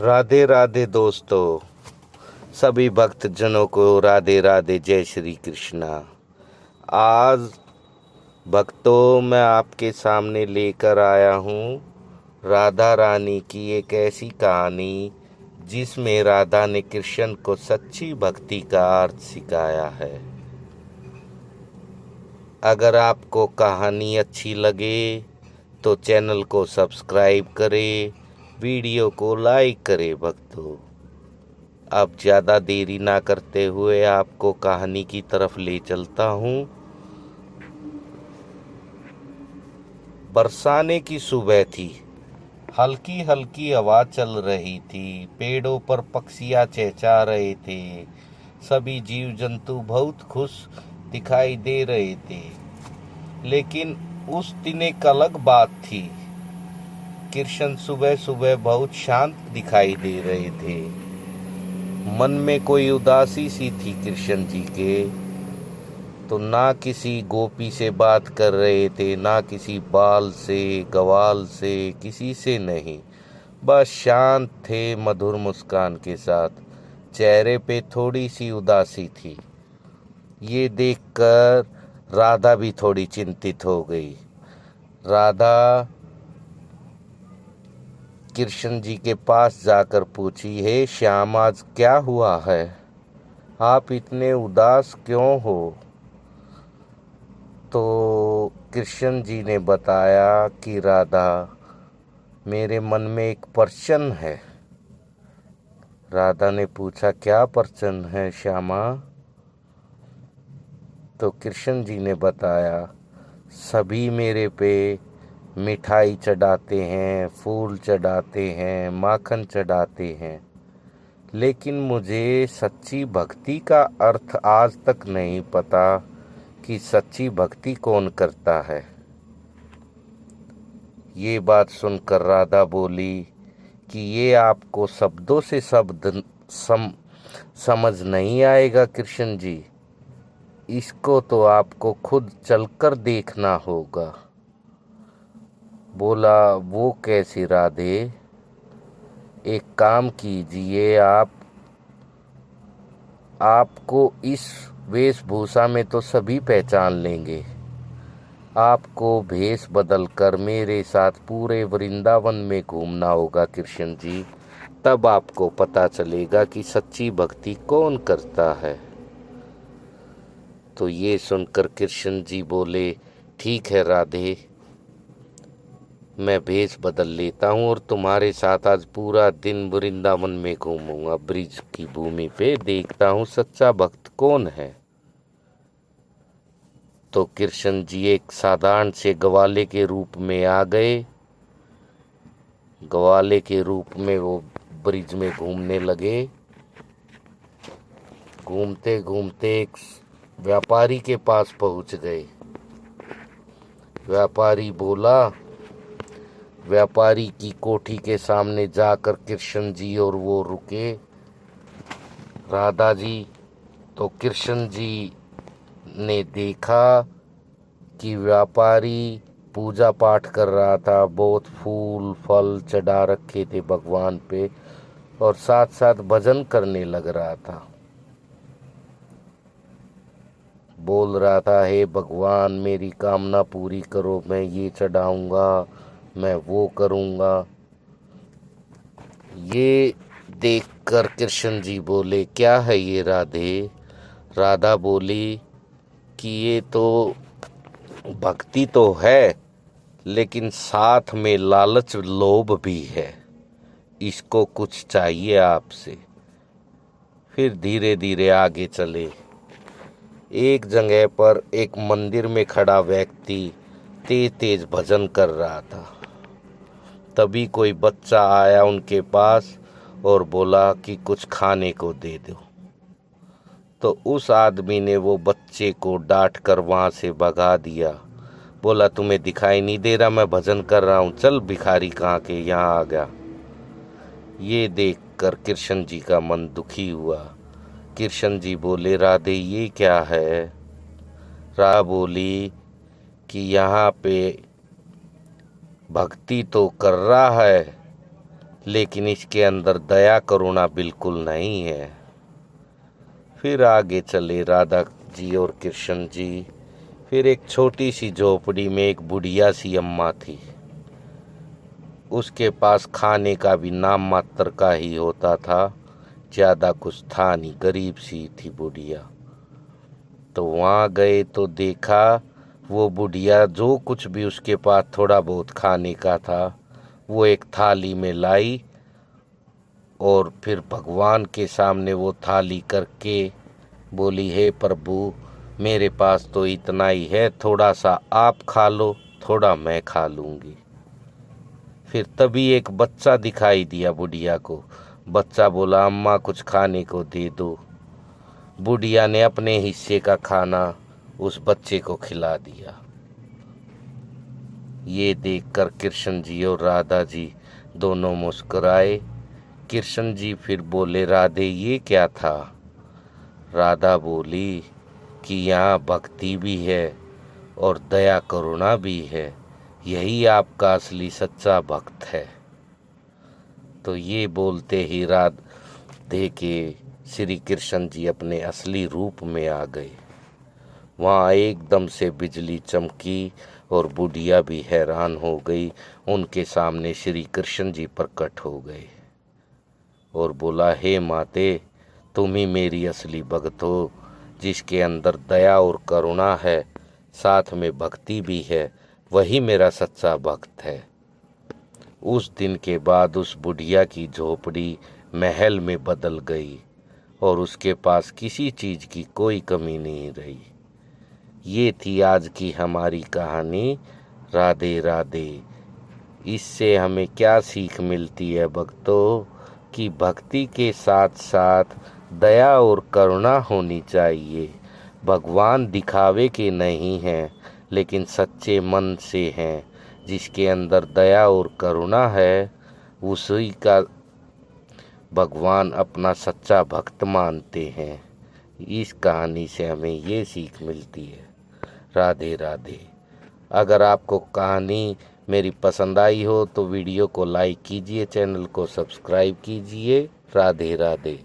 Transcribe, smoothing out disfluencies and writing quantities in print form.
राधे राधे दोस्तों, सभी भक्त जनों को राधे राधे, जय श्री कृष्णा। आज भक्तों मैं आपके सामने लेकर आया हूँ राधा रानी की एक ऐसी कहानी जिसमें राधा ने कृष्ण को सच्ची भक्ति का अर्थ सिखाया है। अगर आपको कहानी अच्छी लगे तो चैनल को सब्सक्राइब करें, वीडियो को लाइक करें। भक्तों, अब ज़्यादा देरी ना करते हुए आपको कहानी की तरफ ले चलता हूँ। बरसाने की सुबह थी। हल्की हल्की हवा चल रही थी। पेड़ों पर पक्षियाँ चहचहा रहे थे। सभी जीव जंतु बहुत खुश दिखाई दे रहे थे। लेकिन उस दिन एक अलग बात थी। कृष्ण सुबह सुबह बहुत शांत दिखाई दे रहे थे। मन में कोई उदासी सी थी कृष्ण जी के। तो ना किसी गोपी से बात कर रहे थे, ना किसी बाल से, ग्वाल से, किसी से नहीं। बस शांत थे मधुर मुस्कान के साथ। चेहरे पे थोड़ी सी उदासी थी। ये देखकर राधा भी थोड़ी चिंतित हो गई। राधा कृष्ण जी के पास जाकर पूछी, हे श्याम, आज क्या हुआ है? आप इतने उदास क्यों हो? तो कृष्ण जी ने बताया कि राधा, मेरे मन में एक प्रश्न है। राधा ने पूछा, क्या प्रश्न है श्यामा? तो कृष्ण जी ने बताया, सभी मेरे पे मिठाई चढ़ाते हैं, फूल चढ़ाते हैं, माखन चढ़ाते हैं, लेकिन मुझे सच्ची भक्ति का अर्थ आज तक नहीं पता कि सच्ची भक्ति कौन करता है। ये बात सुनकर राधा बोली कि ये आपको शब्दों से शब्द समझ नहीं आएगा कृष्ण जी। इसको तो आपको खुद चलकर देखना होगा। बोला, वो कैसे राधे? एक काम कीजिए, आपको इस वेशभूषा में तो सभी पहचान लेंगे। आपको भेष बदलकर मेरे साथ पूरे वृंदावन में घूमना होगा कृष्ण जी। तब आपको पता चलेगा कि सच्ची भक्ति कौन करता है। तो ये सुनकर कृष्ण जी बोले, ठीक है राधे, मैं भेष बदल लेता हूँ और तुम्हारे साथ आज पूरा दिन वृंदावन में घूमूंगा। ब्रिज की भूमि पे देखता हूँ सच्चा भक्त कौन है। तो कृष्ण जी एक साधारण से ग्वाले के रूप में आ गए। ग्वाले के रूप में वो ब्रिज में घूमने लगे। घूमते घूमते एक व्यापारी के पास पहुंच गए। व्यापारी बोला, व्यापारी की कोठी के सामने जाकर कृष्ण जी और वो रुके। राधा जी, तो कृष्ण जी ने देखा कि व्यापारी पूजा पाठ कर रहा था। बहुत फूल फल चढ़ा रखे थे भगवान पे और साथ साथ भजन करने लग रहा था। बोल रहा था, हे भगवान, मेरी कामना पूरी करो, मैं ये चढ़ाऊंगा, मैं वो करूंगा। ये देखकर कृष्ण जी बोले, क्या है ये राधे? राधा बोली कि ये तो भक्ति तो है, लेकिन साथ में लालच लोभ भी है। इसको कुछ चाहिए आपसे। फिर धीरे धीरे आगे चले। एक जगह पर एक मंदिर में खड़ा व्यक्ति तेज तेज भजन कर रहा था। तभी कोई बच्चा आया उनके पास और बोला कि कुछ खाने को दे दो। तो उस आदमी ने वो बच्चे को डांट कर वहाँ से भगा दिया। बोला, तुम्हें दिखाई नहीं दे रहा मैं भजन कर रहा हूँ? चल भिखारी कहाँ के, यहाँ आ गया। ये देखकर कृष्ण जी का मन दुखी हुआ। कृष्ण जी बोले, राधे ये क्या है? राधा बोली कि यहाँ पे भक्ति तो कर रहा है, लेकिन इसके अंदर दया करुणा बिल्कुल नहीं है। फिर आगे चले राधा जी और कृष्ण जी। फिर एक छोटी सी झोपड़ी में एक बुढ़िया सी अम्मा थी। उसके पास खाने का भी नाम मात्र का ही होता था, ज़्यादा कुछ था नहीं, गरीब सी थी बुढ़िया। तो वहाँ गए तो देखा वो बुढ़िया जो कुछ भी उसके पास थोड़ा बहुत खाने का था वो एक थाली में लाई और फिर भगवान के सामने वो थाली करके बोली, हे प्रभु मेरे पास तो इतना ही है, थोड़ा सा आप खा लो, थोड़ा मैं खा लूँगी। फिर तभी एक बच्चा दिखाई दिया बुढ़िया को। बच्चा बोला, अम्मा कुछ खाने को दे दो। बुढ़िया ने अपने हिस्से का खाना उस बच्चे को खिला दिया। ये देखकर कृष्ण जी और राधा जी दोनों मुस्कुराए। कृष्ण जी फिर बोले, राधे ये क्या था? राधा बोली कि यहाँ भक्ति भी है और दया करुणा भी है, यही आपका असली सच्चा भक्त है। तो ये बोलते ही राधे के श्री कृष्ण जी अपने असली रूप में आ गए। वहाँ एकदम से बिजली चमकी और बुढ़िया भी हैरान हो गई। उनके सामने श्री कृष्ण जी प्रकट हो गए और बोला, हे माते तुम ही मेरी असली भक्त हो, जिसके अंदर दया और करुणा है, साथ में भक्ति भी है, वही मेरा सच्चा भक्त है। उस दिन के बाद उस बुढ़िया की झोपड़ी महल में बदल गई और उसके पास किसी चीज़ की कोई कमी नहीं रही। ये थी आज की हमारी कहानी। राधे राधे। इससे हमें क्या सीख मिलती है भक्तों? कि भक्ति के साथ साथ दया और करुणा होनी चाहिए। भगवान दिखावे के नहीं हैं, लेकिन सच्चे मन से हैं। जिसके अंदर दया और करुणा है उसी का भगवान अपना सच्चा भक्त मानते हैं। इस कहानी से हमें ये सीख मिलती है। राधे राधे। अगर आपको कहानी मेरी पसंद आई हो तो वीडियो को लाइक कीजिए, चैनल को सब्सक्राइब कीजिए। राधे राधे।